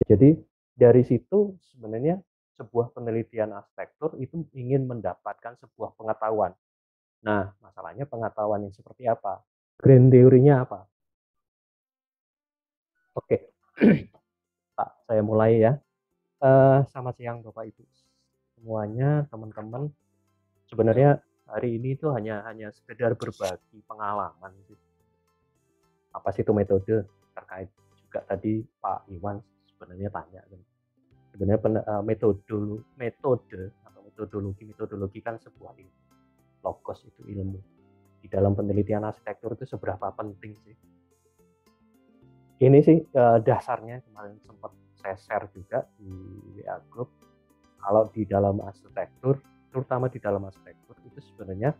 Jadi dari situ sebenarnya sebuah penelitian arsitektur itu ingin mendapatkan sebuah pengetahuan. Nah, masalahnya pengetahuan yang seperti apa? Grand teorinya apa? Oke, Pak, saya mulai ya. Selamat siang Bapak Ibu semuanya, teman-teman. Sebenarnya hari ini itu hanya hanya sekedar berbagi pengalaman sih. Apa sih itu metode terkait juga tadi Pak Iwan sebenarnya tanya kan. Sebenarnya metode atau metodologi kan sebuah ilmu. Logos itu ilmu. Di dalam penelitian arsitektur itu seberapa penting sih? Ini sih dasarnya kemarin sempat saya share juga di WA Group. Kalau di dalam arsitektur, terutama di dalam arsitektur itu sebenarnya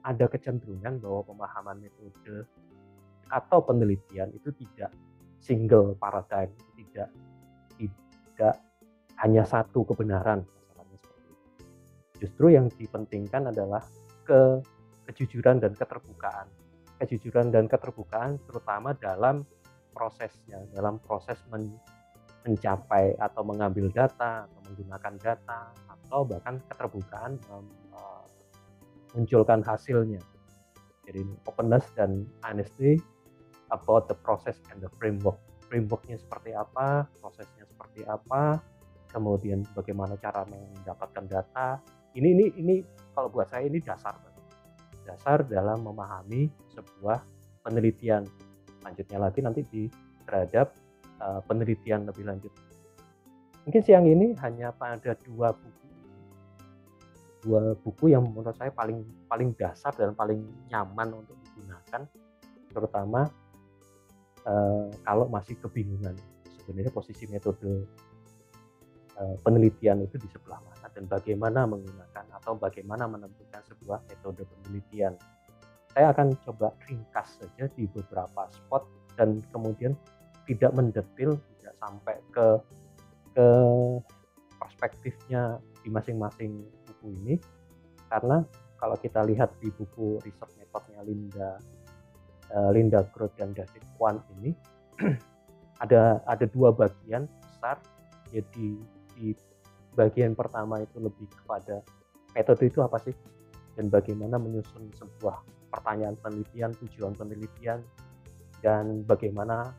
ada kecenderungan bahwa pemahaman metode atau penelitian itu tidak single paradigm, tidak tidak hanya satu kebenaran, masalahnya seperti itu. Justru yang dipentingkan adalah kejujuran dan keterbukaan. Kejujuran dan keterbukaan terutama dalam prosesnya, dalam proses mencapai atau mengambil data atau menggunakan data, atau bahkan keterbukaan munculkan hasilnya. Jadi openness dan honesty about the process and the framework. Frameworknya seperti apa, prosesnya seperti apa, kemudian bagaimana cara mendapatkan data. Ini kalau buat saya ini dasar dalam memahami sebuah penelitian. Lanjutnya lagi nanti terhadap penelitian lebih lanjut. Mungkin siang ini hanya pada dua buku yang menurut saya paling dasar dan paling nyaman untuk digunakan, terutama kalau masih kebingungan sebenarnya posisi metode penelitian itu di sebelah mana dan bagaimana menggunakan atau bagaimana menentukan sebuah metode penelitian. Saya akan coba ringkas saja di beberapa spot dan kemudian tidak mendetil, tidak sampai ke perspektifnya di masing-masing buku ini, karena kalau kita lihat di buku riset metodenya Linda Groth dan David Kwan ini ada dua bagian besar. Jadi di bagian pertama itu lebih kepada metode itu apa sih dan bagaimana menyusun sebuah pertanyaan penelitian, tujuan penelitian, dan bagaimana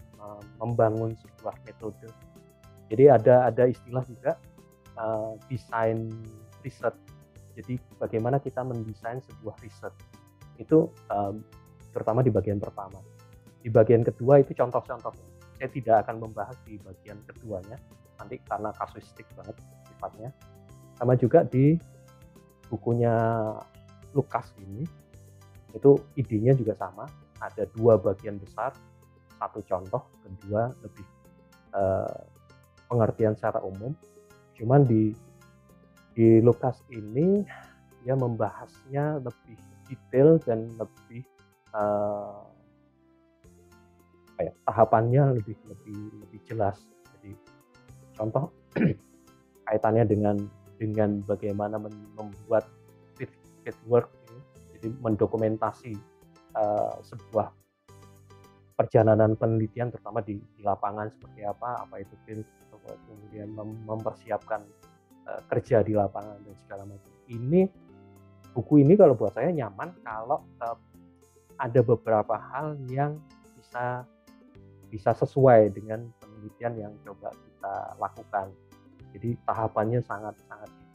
membangun sebuah metode. Jadi ada istilah juga desain riset. Jadi bagaimana kita mendesain sebuah riset itu terutama di bagian pertama. Di bagian kedua itu contoh-contohnya. Saya tidak akan membahas di bagian keduanya nanti karena kasuistik banget sifatnya. Sama juga di bukunya Lukas ini, itu idenya juga sama. Ada dua bagian besar, satu contoh, kedua lebih pengertian secara umum. Cuman di Lukas ini dia membahasnya lebih detail dan lebih tahapannya lebih jelas. Jadi contoh kaitannya dengan bagaimana membuat fieldwork, jadi mendokumentasi sebuah perjalanan penelitian terutama di lapangan seperti apa itu field, kemudian mempersiapkan kerja di lapangan dan segala macam. Buku ini kalau buat saya nyaman kalau ada beberapa hal yang bisa sesuai dengan penelitian yang coba kita lakukan. Jadi tahapannya sangat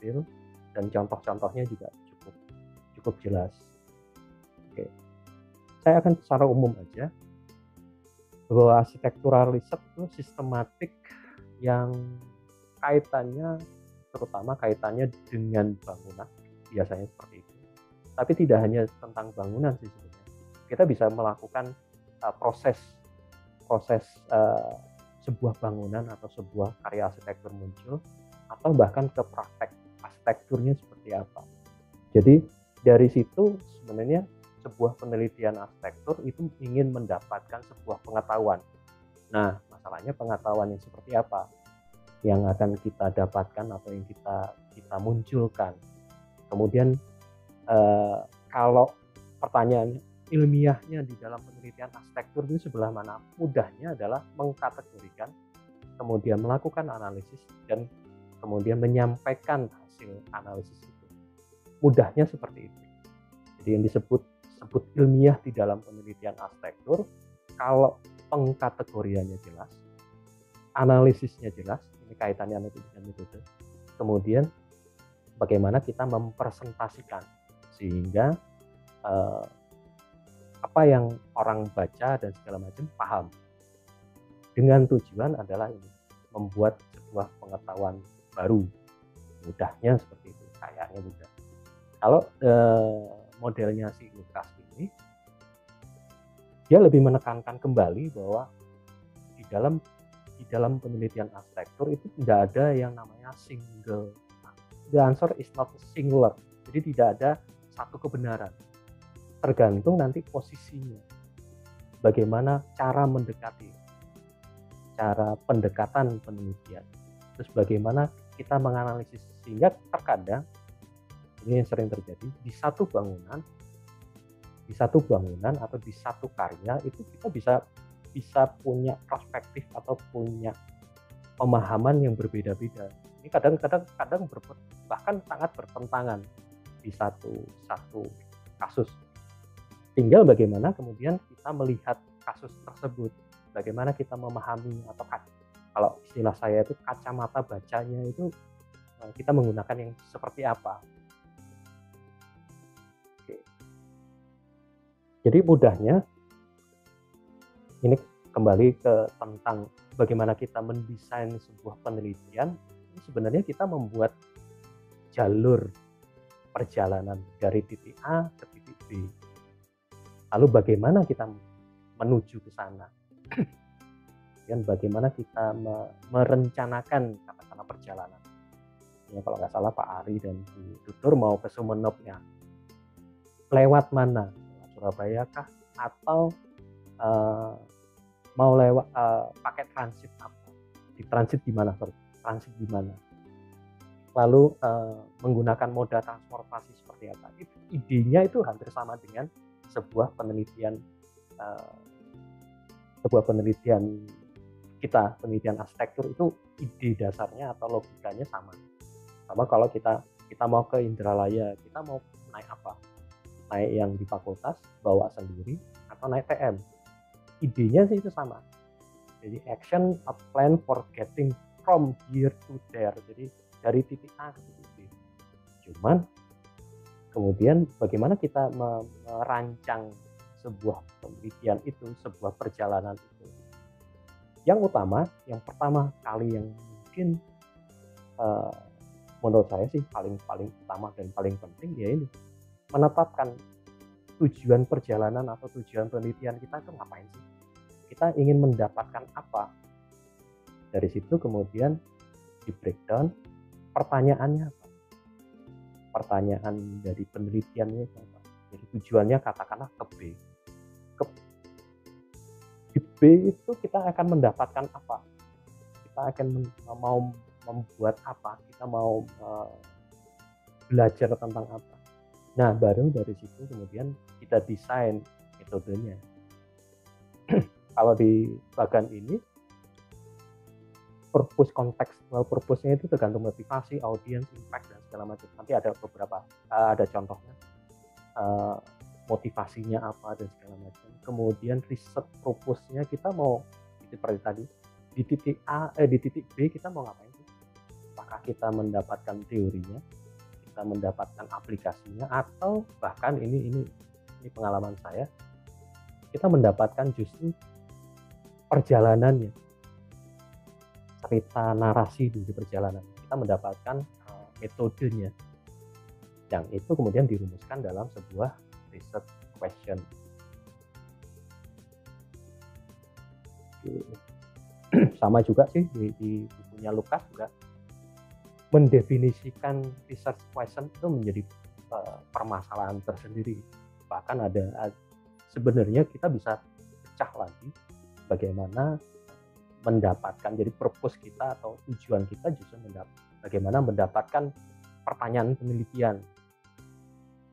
detail dan contoh-contohnya juga cukup jelas. Oke, saya akan secara umum aja bahwa arsitektural riset itu sistematik yang terutama kaitannya dengan bangunan, biasanya seperti itu. Tapi tidak hanya tentang bangunan sih sebenarnya. Kita bisa melakukan proses sebuah bangunan atau sebuah karya arsitektur muncul, atau bahkan ke praktek arsitekturnya seperti apa. Jadi dari situ sebenarnya sebuah penelitian arsitektur itu ingin mendapatkan sebuah pengetahuan. Nah, masalahnya pengetahuan yang seperti apa yang akan kita dapatkan atau yang kita munculkan. Kemudian kalau pertanyaannya ilmiahnya di dalam penelitian arsitektur itu sebelah mana? Mudahnya adalah mengkategorikan kemudian melakukan analisis, dan kemudian menyampaikan hasil analisis itu. Mudahnya seperti itu. Jadi yang disebut ilmiah di dalam penelitian arsitektur, kalau pengkategoriannya jelas, analisisnya jelas, ini kaitannya nanti dengan metode, kemudian bagaimana kita mempresentasikan sehingga apa yang orang baca dan segala macam paham, dengan tujuan adalah ini, membuat sebuah pengetahuan baru. Mudahnya seperti itu, kayaknya mudah. Kalau modelnya si Lukas ini, dia lebih menekankan kembali bahwa di dalam penelitian arsitektur itu tidak ada yang namanya single. The answer is not singular. Jadi tidak ada satu kebenaran. Tergantung nanti posisinya. Bagaimana cara mendekati, cara pendekatan penelitian. Terus bagaimana kita menganalisis, sehingga terkadang ini yang sering terjadi di satu bangunan atau di satu karya itu kita bisa punya perspektif atau punya pemahaman yang berbeda-beda. Ini kadang-kadang bahkan sangat bertentangan di satu kasus. Tinggal bagaimana kemudian kita melihat kasus tersebut, bagaimana kita memahami, atau kalau istilah saya itu kacamata bacanya itu kita menggunakan yang seperti apa. Oke. Jadi mudahnya ini kembali ke tentang bagaimana kita mendesain sebuah penelitian. Ini sebenarnya kita membuat jalur perjalanan dari titik A ke titik B. Lalu bagaimana kita menuju ke sana? Dan bagaimana kita merencanakan katakanlah perjalanan. Ya, kalau nggak salah Pak Ari dan Bu Tutur mau ke Sumeneb, ya. Lewat mana? Surabaya kah? Atau mau lewat pakai transit apa? Transit di mana? Lalu menggunakan moda transportasi seperti apa? Idenya itu hampir sama dengan sebuah penelitian kita, penelitian arsitektur itu ide dasarnya atau logikanya sama. Sama kalau kita mau ke Indralaya, kita mau naik apa? Naik yang di fakultas, bawa sendiri, atau naik TM. Idenya sih itu sama. Jadi action, a plan for getting from here to there. Jadi dari titik A ke titik B. Cuman kemudian bagaimana kita merancang sebuah penelitian itu, sebuah perjalanan itu. Yang pertama kali yang mungkin menurut saya sih paling utama dan paling penting, ya ini, menetapkan tujuan perjalanan atau tujuan penelitian kita itu ngapain sih? Kita ingin mendapatkan apa? Dari situ kemudian di breakdown pertanyaannya apa? Pertanyaan dari penelitiannya apa? Jadi tujuannya katakanlah ke B. Di B itu kita akan mendapatkan apa? Kita akan mau membuat apa? Kita mau belajar tentang apa? Nah, baru dari situ kemudian kita desain metodenya. Kalau di bagian ini, purpose, kontekstual purpose-nya itu tergantung motivasi, audience, impact, dan segala macam. Nanti ada beberapa, ada contohnya, motivasinya apa dan segala macam. Kemudian riset purpose-nya, kita mau seperti tadi di titik A, di titik B kita mau ngapain sih? Apakah kita mendapatkan teorinya, kita mendapatkan aplikasinya, atau bahkan ini pengalaman saya, kita mendapatkan justru perjalanannya, cerita narasi di perjalanan. Kita mendapatkan metodenya, yang itu kemudian dirumuskan dalam sebuah research question. Sama juga sih di bukunya Lukas juga mendefinisikan research question itu menjadi permasalahan tersendiri. Bahkan ada sebenarnya kita bisa pecah lagi bagaimana mendapatkan, jadi purpose kita atau tujuan kita justru bagaimana mendapatkan pertanyaan penelitian.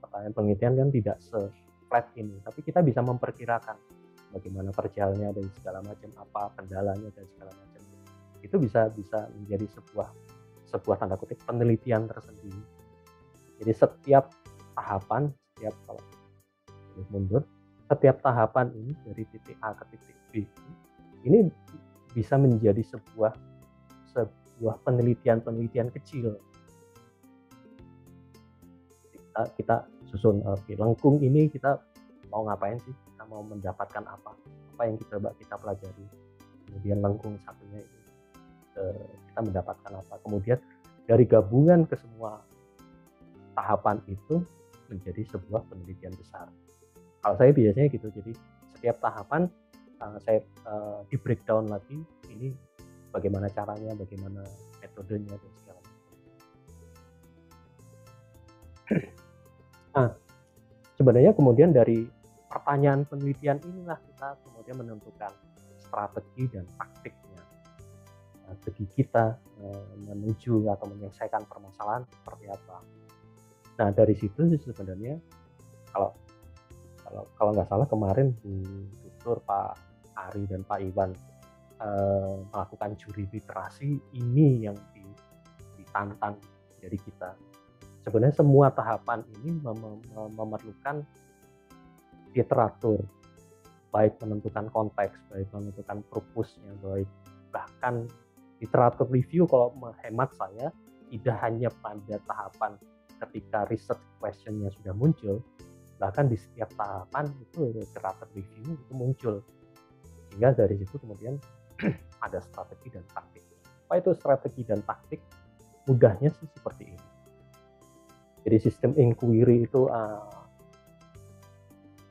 Pertanyaan penelitian kan tidak se-flat ini, tapi kita bisa memperkirakan bagaimana perjalanannya dan segala macam, apa kendalanya dan segala macam. itu bisa menjadi sebuah tanda kutip penelitian tersendiri. Jadi setiap tahapan, kalau mundur, setiap tahapan ini dari titik A ke titik B ini bisa menjadi sebuah penelitian kecil. Kita susun lengkung ini kita mau ngapain sih, kita mau mendapatkan apa yang kita pelajari, kemudian lengkung satunya ini kita mendapatkan apa, kemudian dari gabungan ke semua tahapan itu menjadi sebuah penelitian besar. Kalau saya biasanya gitu, jadi setiap tahapan saya di breakdown lagi, ini bagaimana caranya, bagaimana metodenya dan segala macam. Nah, sebenarnya kemudian dari pertanyaan penelitian inilah kita kemudian menentukan strategi dan taktiknya. Strategi kita menuju atau menyelesaikan permasalahan seperti apa. Nah, dari situ sebenarnya kalau nggak salah kemarin Bu Tutur, Pak Ari dan Pak Iwan melakukan juri literasi ini yang ditantang dari kita. Sebenarnya semua tahapan ini memerlukan literatur, baik menentukan konteks, baik menentukan purpose-nya, baik bahkan literatur review kalau menghemat saya tidak hanya pada tahapan ketika research question-nya sudah muncul, bahkan di setiap tahapan itu literatur review itu muncul, sehingga dari situ kemudian ada strategi dan taktik. Apa itu strategi dan taktik? Mudahnya sih seperti ini. Jadi sistem inquiry itu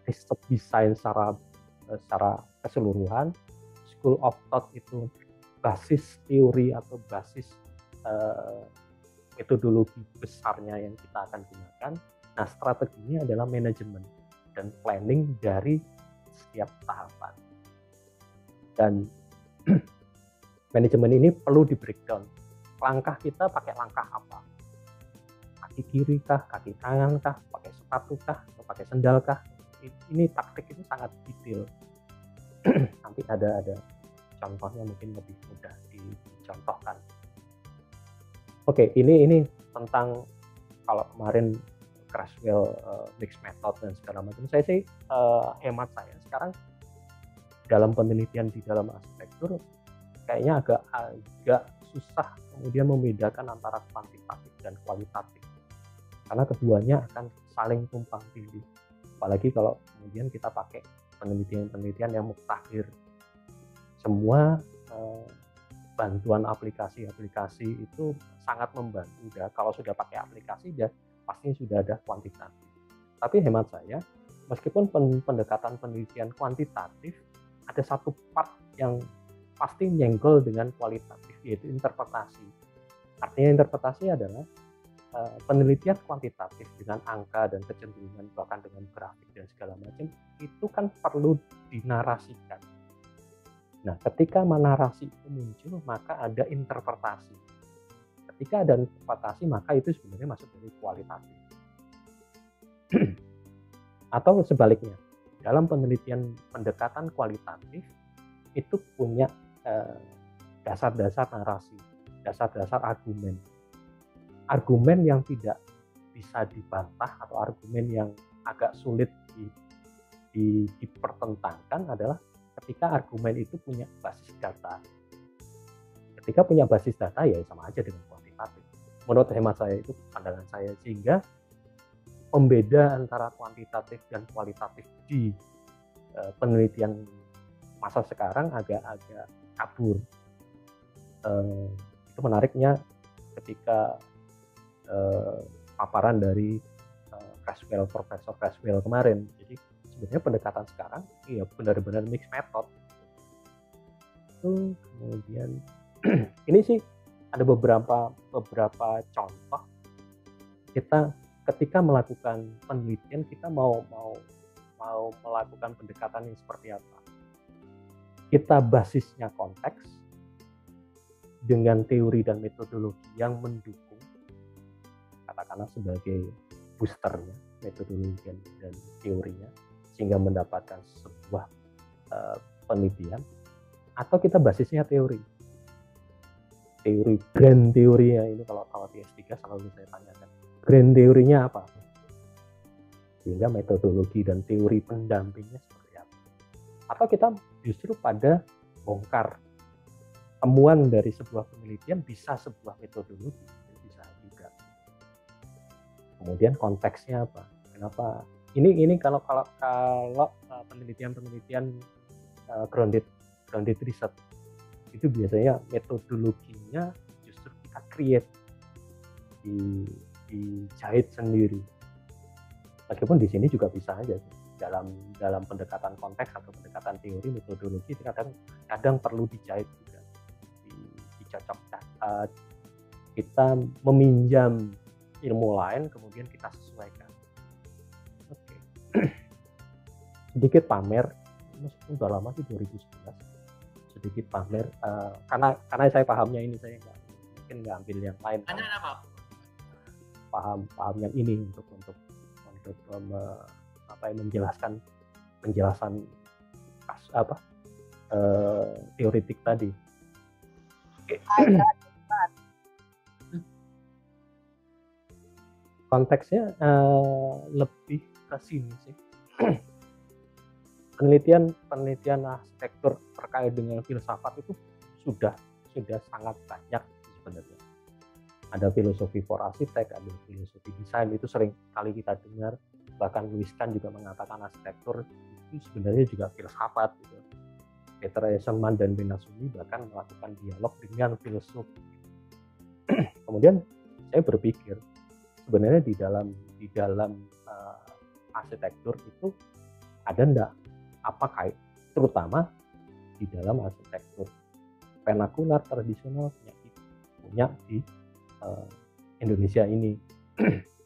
riset design secara keseluruhan. School of thought itu basis teori atau basis metodologi besarnya yang kita akan gunakan. Nah, strateginya adalah manajemen dan planning dari setiap tahapan. Dan manajemen ini perlu di breakdown. Langkah kita pakai langkah apa? Kaki kiri kah, kaki kanan kah, pakai sepatu kah, atau pakai sendal kah? Ini taktik itu sangat detail. Nanti ada contohnya mungkin lebih mudah dicontohkan. Oke, ini tentang kalau kemarin Creswell mixed method dan segala macam. Saya sih hemat saya sekarang dalam penelitian di dalam arsitektur kayaknya agak susah kemudian membedakan antara kuantitatif dan kualitatif, karena keduanya akan saling tumpang tindih. Apalagi kalau kemudian kita pakai penelitian yang mutakhir. Semua bantuan aplikasi itu sangat membantu. Kalau sudah pakai aplikasi pasti sudah ada kuantitatif. Tapi hemat saya, meskipun pendekatan penelitian kuantitatif, ada satu part yang pasti nyenggol dengan kualitatif, yaitu interpretasi. Artinya interpretasi adalah penelitian kuantitatif dengan angka dan kecenderungan, bahkan dengan grafik dan segala macam, itu kan perlu dinarasikan. Nah, ketika narasi itu muncul, maka ada interpretasi. Ketika ada interpretasi, maka itu sebenarnya masuk dari kualitatif. Atau sebaliknya, dalam penelitian pendekatan kualitatif, itu punya dasar-dasar narasi, dasar-dasar argumen. Argumen yang tidak bisa dibantah atau argumen yang agak sulit dipertentangkan adalah ketika argumen itu punya basis data. Ketika punya basis data, ya sama aja dengan kuantitatif. Menurut hemat saya, itu pandangan saya, sehingga pembeda antara kuantitatif dan kualitatif di penelitian masa sekarang agak kabur. Itu menariknya ketika paparan dari Profesor Creswell kemarin. Jadi sebenarnya pendekatan sekarang ya benar-benar mixed method. Itu kemudian ini sih ada beberapa contoh kita ketika melakukan penelitian, kita mau melakukan pendekatan yang seperti apa. Kita basisnya konteks dengan teori dan metodologi yang mendukung, katakanlah sebagai boosternya, metodologi dan teorinya, sehingga mendapatkan sebuah penelitian. Atau kita basisnya teori. teori grand teorinya ini kalau di S3 selalu saya tanyakan grand teorinya apa, sehingga metodologi dan teori pendampingnya seperti apa, atau kita justru pada bongkar temuan dari sebuah penelitian bisa sebuah metodologi, bisa juga. Kemudian konteksnya apa, kenapa ini kalau penelitian grounded research itu biasanya metodologinya justru kita create, dijahit sendiri. Meskipun di sini juga bisa aja dalam pendekatan konteks atau pendekatan teori, metodologi kadang perlu dijahit juga, dicocok. Kita meminjam ilmu lain kemudian kita sesuaikan. Oke. Sedikit pamer, meskipun udah lama sih 2011. Sedikit pamer karena saya pahamnya ini, saya mungkin nggak ambil yang lain. Paham yang ini untuk menjelaskan penjelasan teoretik tadi. Konteksnya lebih ke sini sih. penelitian arsitektur terkait dengan filsafat itu sudah sangat banyak sebenarnya. Ada filosofi for arsitek, ada filosofi desain, itu sering kali kita dengar. Bahkan Lewis Kahn juga mengatakan arsitektur itu sebenarnya juga filsafat gitu. Peter Eisenman dan Benazumi bahkan melakukan dialog dengan filsuf. Kemudian saya berpikir sebenarnya di dalam arsitektur itu ada enggak terutama di dalam arsitektur vernakular tradisional punya di Indonesia ini.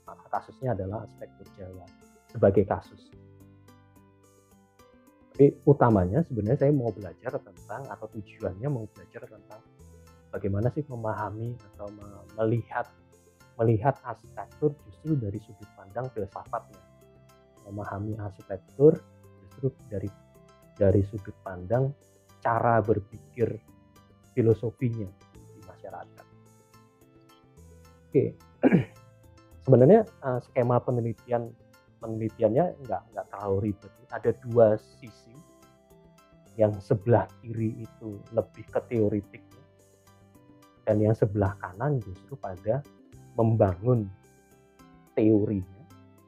Maka kasusnya adalah arsitektur Jawa sebagai kasus. Tapi utamanya sebenarnya saya mau belajar tentang, atau tujuannya mau belajar tentang bagaimana sih memahami atau melihat arsitektur justru dari sudut pandang filsafatnya. Memahami arsitektur justru dari sudut pandang cara berpikir filosofinya di masyarakat. Oke. Sebenarnya skema penelitiannya nggak terlalu ribet. Ada dua sisi. Yang sebelah kiri itu lebih ke teoretik, dan yang sebelah kanan justru pada membangun teorinya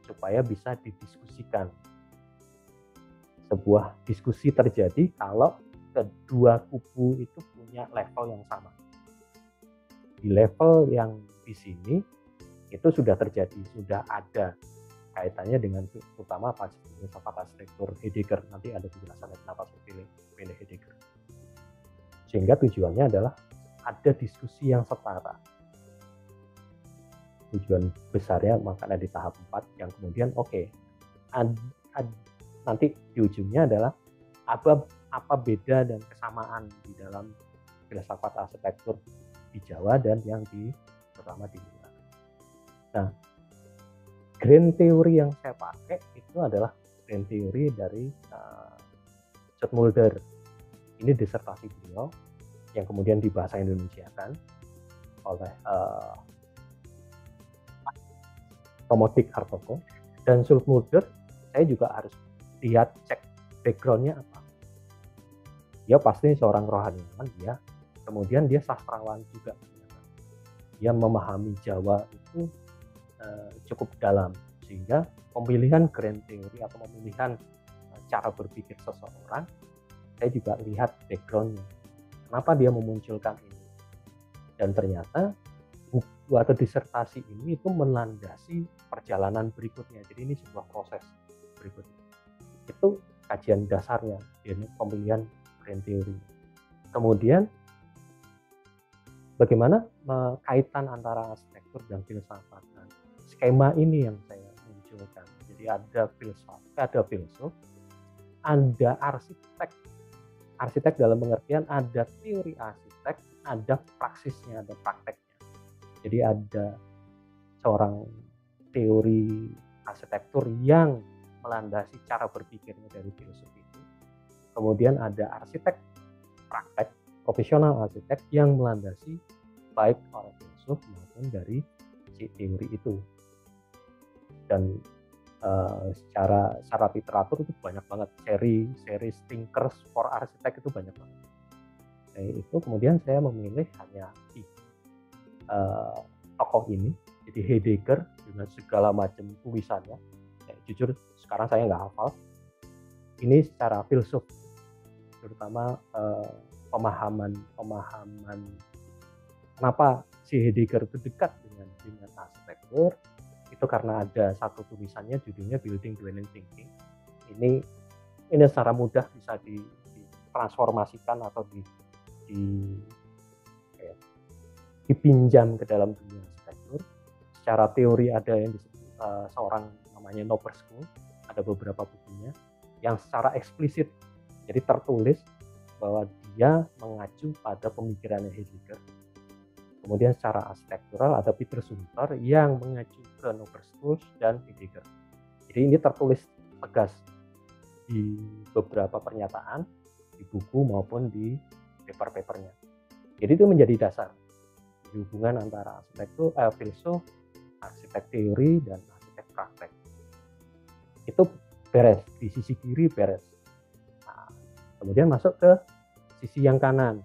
supaya bisa didiskusikan. Sebuah diskusi terjadi kalau kedua kubu itu punya level yang sama. Di level yang di sini itu sudah terjadi, sudah ada kaitannya dengan terutama filsafat arsitektur Heidegger. Nanti ada penjelasannya kenapa saya pilih Heidegger. Sehingga tujuannya adalah ada diskusi yang setara. Tujuan besarnya makanya di tahap 4 yang kemudian nanti di ujungnya adalah apa beda dan kesamaan di dalam filsafat arsitektur di Jawa dan yang terutama di luar. Nah, grand theory yang saya pakai itu adalah grand theory dari Zoetmulder. Ini disertasi beliau yang kemudian dibahasa Indonesiakan oleh Tomotic Hartoko. Dan Zoetmulder saya juga harus cek backgroundnya apa. Dia pasti seorang rohaniawan, kemudian dia sastrawan juga. Dia memahami Jawa itu cukup dalam, sehingga pemilihan grand theory atau pemilihan cara berpikir seseorang, saya juga lihat backgroundnya, kenapa dia memunculkan ini. Dan ternyata buku atau disertasi ini itu melandasi perjalanan berikutnya. Jadi ini sebuah proses berikutnya. Itu kajian dasarnya, ini pemilihan grand theory. Kemudian bagaimana kaitan antara arsitektur dan filsafat. Nah, skema ini yang saya munculkan. Jadi ada filsuf, ada arsitek. Arsitek dalam pengertian ada teori arsitek, ada praksisnya, ada prakteknya. Jadi ada seorang teori arsitektur yang melandasi cara berpikirnya dari filsuf itu. Kemudian ada arsitek praktek, profesional arsitek yang melandasi baik oleh filsuf maupun dari si teori itu. Dan secara literatur itu banyak banget, seri Thinkers for Architect itu banyak banget. Nah, itu kemudian saya memilih hanya tokoh ini, jadi Heidegger dengan segala macam tulisannya. Jujur sekarang saya nggak hafal. Ini secara filsuf, terutama pemahaman kenapa si Heidegger itu dekat dengan arsitektur. Itu karena ada satu tulisannya judulnya Building Dwelling Thinking. Ini secara mudah bisa ditransformasikan atau dipinjam ke dalam dunia arsitektur. Secara teori ada yang disebut seorang namanya Noverskool, ada beberapa bukunya yang secara eksplisit, jadi tertulis bahwa dia mengacu pada pemikirannya Heidegger. Kemudian secara arsitektural ada Peter Zumthor yang mengacu ke Noverskool dan Heidegger. Jadi ini tertulis tegas di beberapa pernyataan di buku maupun di paper-papernya. Jadi itu menjadi dasar hubungan antara filsuf, arsitek teori, dan arsitek praktek. Itu beres, di sisi kiri beres. Nah, kemudian masuk ke sisi yang kanan.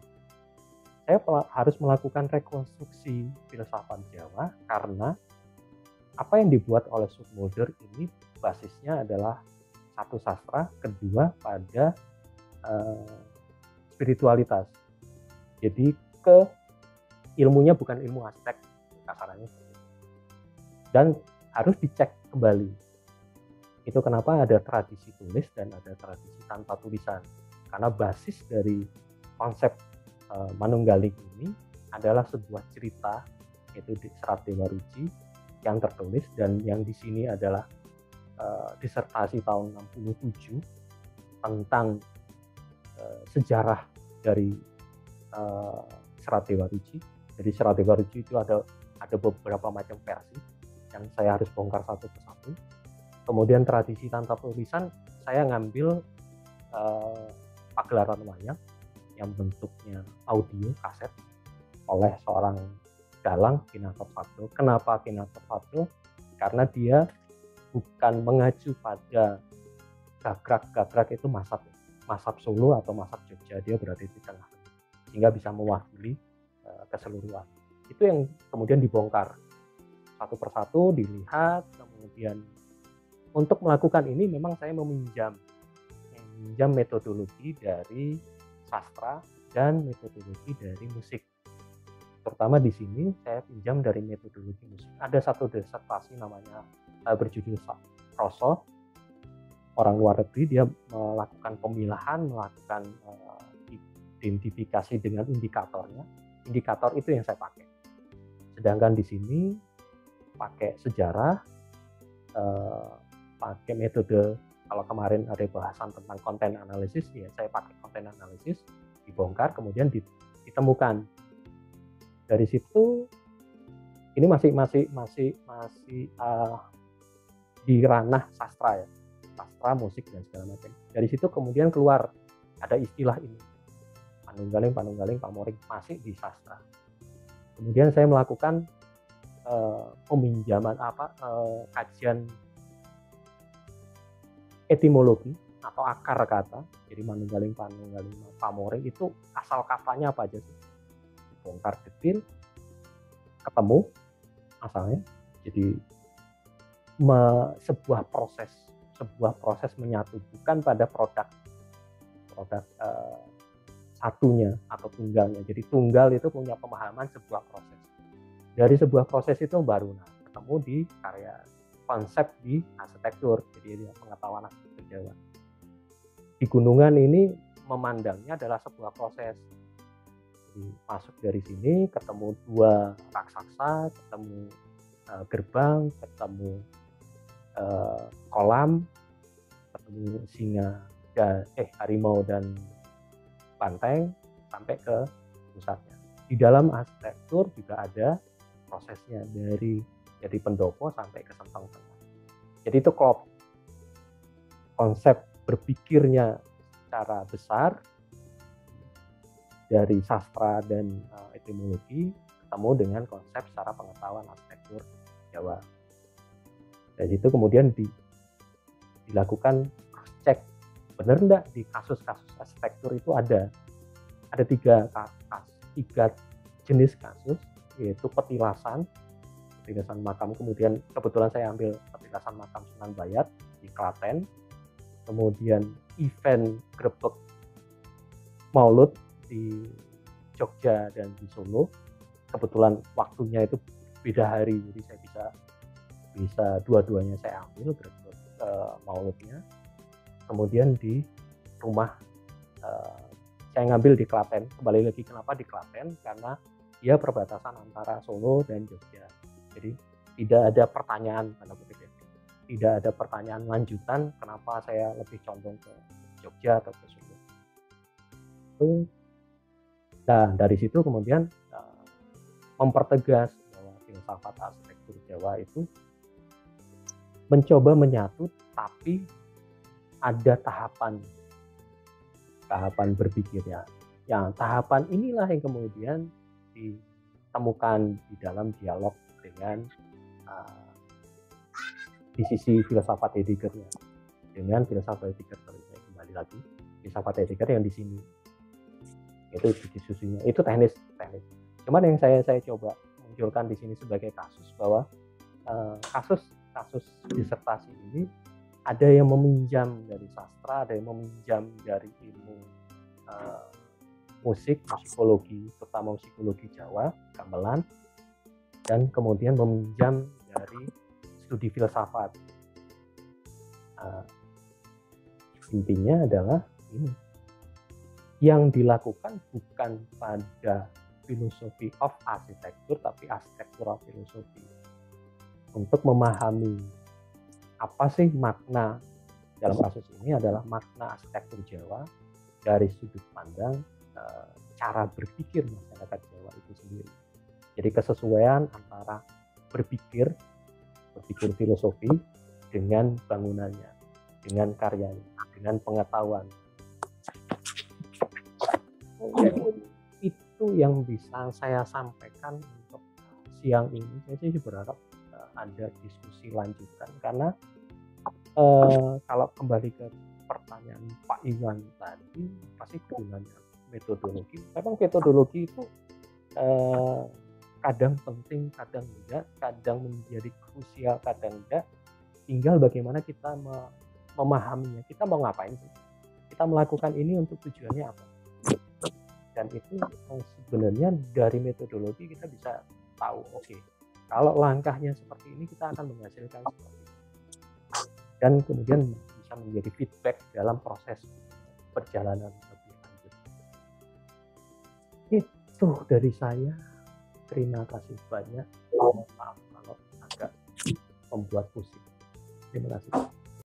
Saya harus melakukan rekonstruksi filsafat Jawa karena apa yang dibuat oleh Zoetmulder ini basisnya adalah satu sastra, kedua pada spiritualitas. Jadi ilmunya bukan ilmu arsitek kasarannya, dan harus dicek kembali. Itu kenapa ada tradisi tulis dan ada tradisi tanpa tulisan, karena basis dari konsep Manunggaling ini adalah sebuah cerita, yaitu di Serat Dewa Ruci yang tertulis, dan yang di sini adalah disertasi tahun 67 tentang sejarah dari Serat Dewa Ruci. Jadi Serat Dewa Ruci itu ada beberapa macam versi yang saya harus bongkar satu persatu. Kemudian tradisi tanpa tulisan, saya ngambil pagelaran wayang yang bentuknya audio kaset oleh seorang dalang, Ki Nator Fadlo. Kenapa Ki Nator Fadlo? Karena dia bukan mengacu pada gagrak itu masab Solo atau masab Jogja, dia berada di tengah sehingga bisa mewakili keseluruhan. Itu yang kemudian dibongkar satu persatu, dilihat. Kemudian untuk melakukan ini memang saya meminjam metodologi dari sastra dan metodologi dari musik. Terutama di sini saya pinjam dari metodologi musik. Ada satu disertasi namanya berjudul Rosso, orang luar negeri, dia melakukan pemilahan, melakukan identifikasi dengan indikatornya. Indikator itu yang saya pakai. Sedangkan di sini pakai sejarah, pakai metode. Kalau kemarin ada bahasan tentang konten analisis, ya saya pakai konten analisis, dibongkar, kemudian ditemukan. Dari situ, ini masih di ranah sastra ya, sastra, musik dan segala macam. Dari situ kemudian keluar ada istilah ini, Panunggaling, Pamoring, masih di sastra. Kemudian saya melakukan peminjaman kajian etimologi atau akar kata. Jadi Manunggaling, Pamoring itu asal katanya apa aja sih? Bongkar detil, ketemu asalnya. Jadi sebuah proses menyatu, bukan pada produk satunya atau tunggalnya. Jadi tunggal itu punya pemahaman sebuah proses. Dari sebuah proses itu baru ketemu di karya konsep di arsitektur. Jadi pengetahuan arsitektur Jawa. Di Gunungan ini memandangnya adalah sebuah proses. Jadi masuk dari sini ketemu dua raksasa, ketemu gerbang, ketemu kolam, ketemu singa, harimau dan banteng, sampai ke pusatnya. Di dalam arsitektur juga ada prosesnya dari pendopo sampai ke sentong tengah. Jadi itu konsep berpikirnya secara besar dari sastra dan etimologi, bertemu dengan konsep secara pengetahuan arsitektur Jawa. Dari situ kemudian dilakukan cross check, benar enggak di kasus-kasus arsitektur itu ada tiga jenis kasus, yaitu petilasan makam, kemudian kebetulan saya ambil petilasan makam Sunan Bayat di Klaten, kemudian event grebek Maulud di Jogja dan di Solo. Kebetulan waktunya itu beda hari, jadi saya bisa dua-duanya saya ambil grebek Mauludnya. Kemudian di rumah saya ngambil di Klaten. Kembali lagi kenapa di Klaten, karena dia perbatasan antara Solo dan Jogja. Jadi tidak ada pertanyaan, tidak ada pertanyaan lanjutan kenapa saya lebih condong ke Jogja atau ke Solo. Nah, dari situ kemudian mempertegas bahwa filsafat arsitektur Jawa itu mencoba menyatu, tapi ada tahapan berpikirnya. Yang tahapan inilah yang kemudian ditemukan di dalam dialog dengan di sisi filsafat Heideggernya, dengan filsafat Heidegger. Saya kembali lagi filsafat Heidegger yang di sini itu diskusinya itu teknis. Cuman yang saya coba munculkan di sini sebagai kasus, bahwa kasus disertasi ini ada yang meminjam dari sastra, ada yang meminjam dari ilmu musikologi, terutama musikologi Jawa, gamelan, dan kemudian meminjam dari studi filsafat. Intinya adalah ini, yang dilakukan bukan pada filosofi of arsitektur, tapi arsitektural filosofi, untuk memahami apa sih makna dalam kasus ini adalah makna arsitektur Jawa dari sudut pandang cara berpikir masyarakat Jawa itu sendiri. Jadi kesesuaian antara berpikir filosofi dengan bangunannya, dengan karyanya, dengan pengetahuan. Jadi itu yang bisa saya sampaikan untuk siang ini. Saya sih berharap ada diskusi lanjutan, karena kalau kembali ke pertanyaan Pak Iwan tadi, pasti gunanya metodologi. Memang metodologi itu kadang penting, kadang enggak, kadang menjadi krusial, kadang enggak. Tinggal bagaimana kita memahaminya. Kita mau ngapain sih? Kita melakukan ini untuk tujuannya apa? Dan itu sebenarnya dari metodologi kita bisa tahu, oke, kalau langkahnya seperti ini kita akan menghasilkan seperti ini. Dan kemudian bisa menjadi feedback dalam proses perjalanan lebih lanjut. Itu dari saya. Terima kasih banyak. Maaf kalau agak membuat pusing. Terima kasih.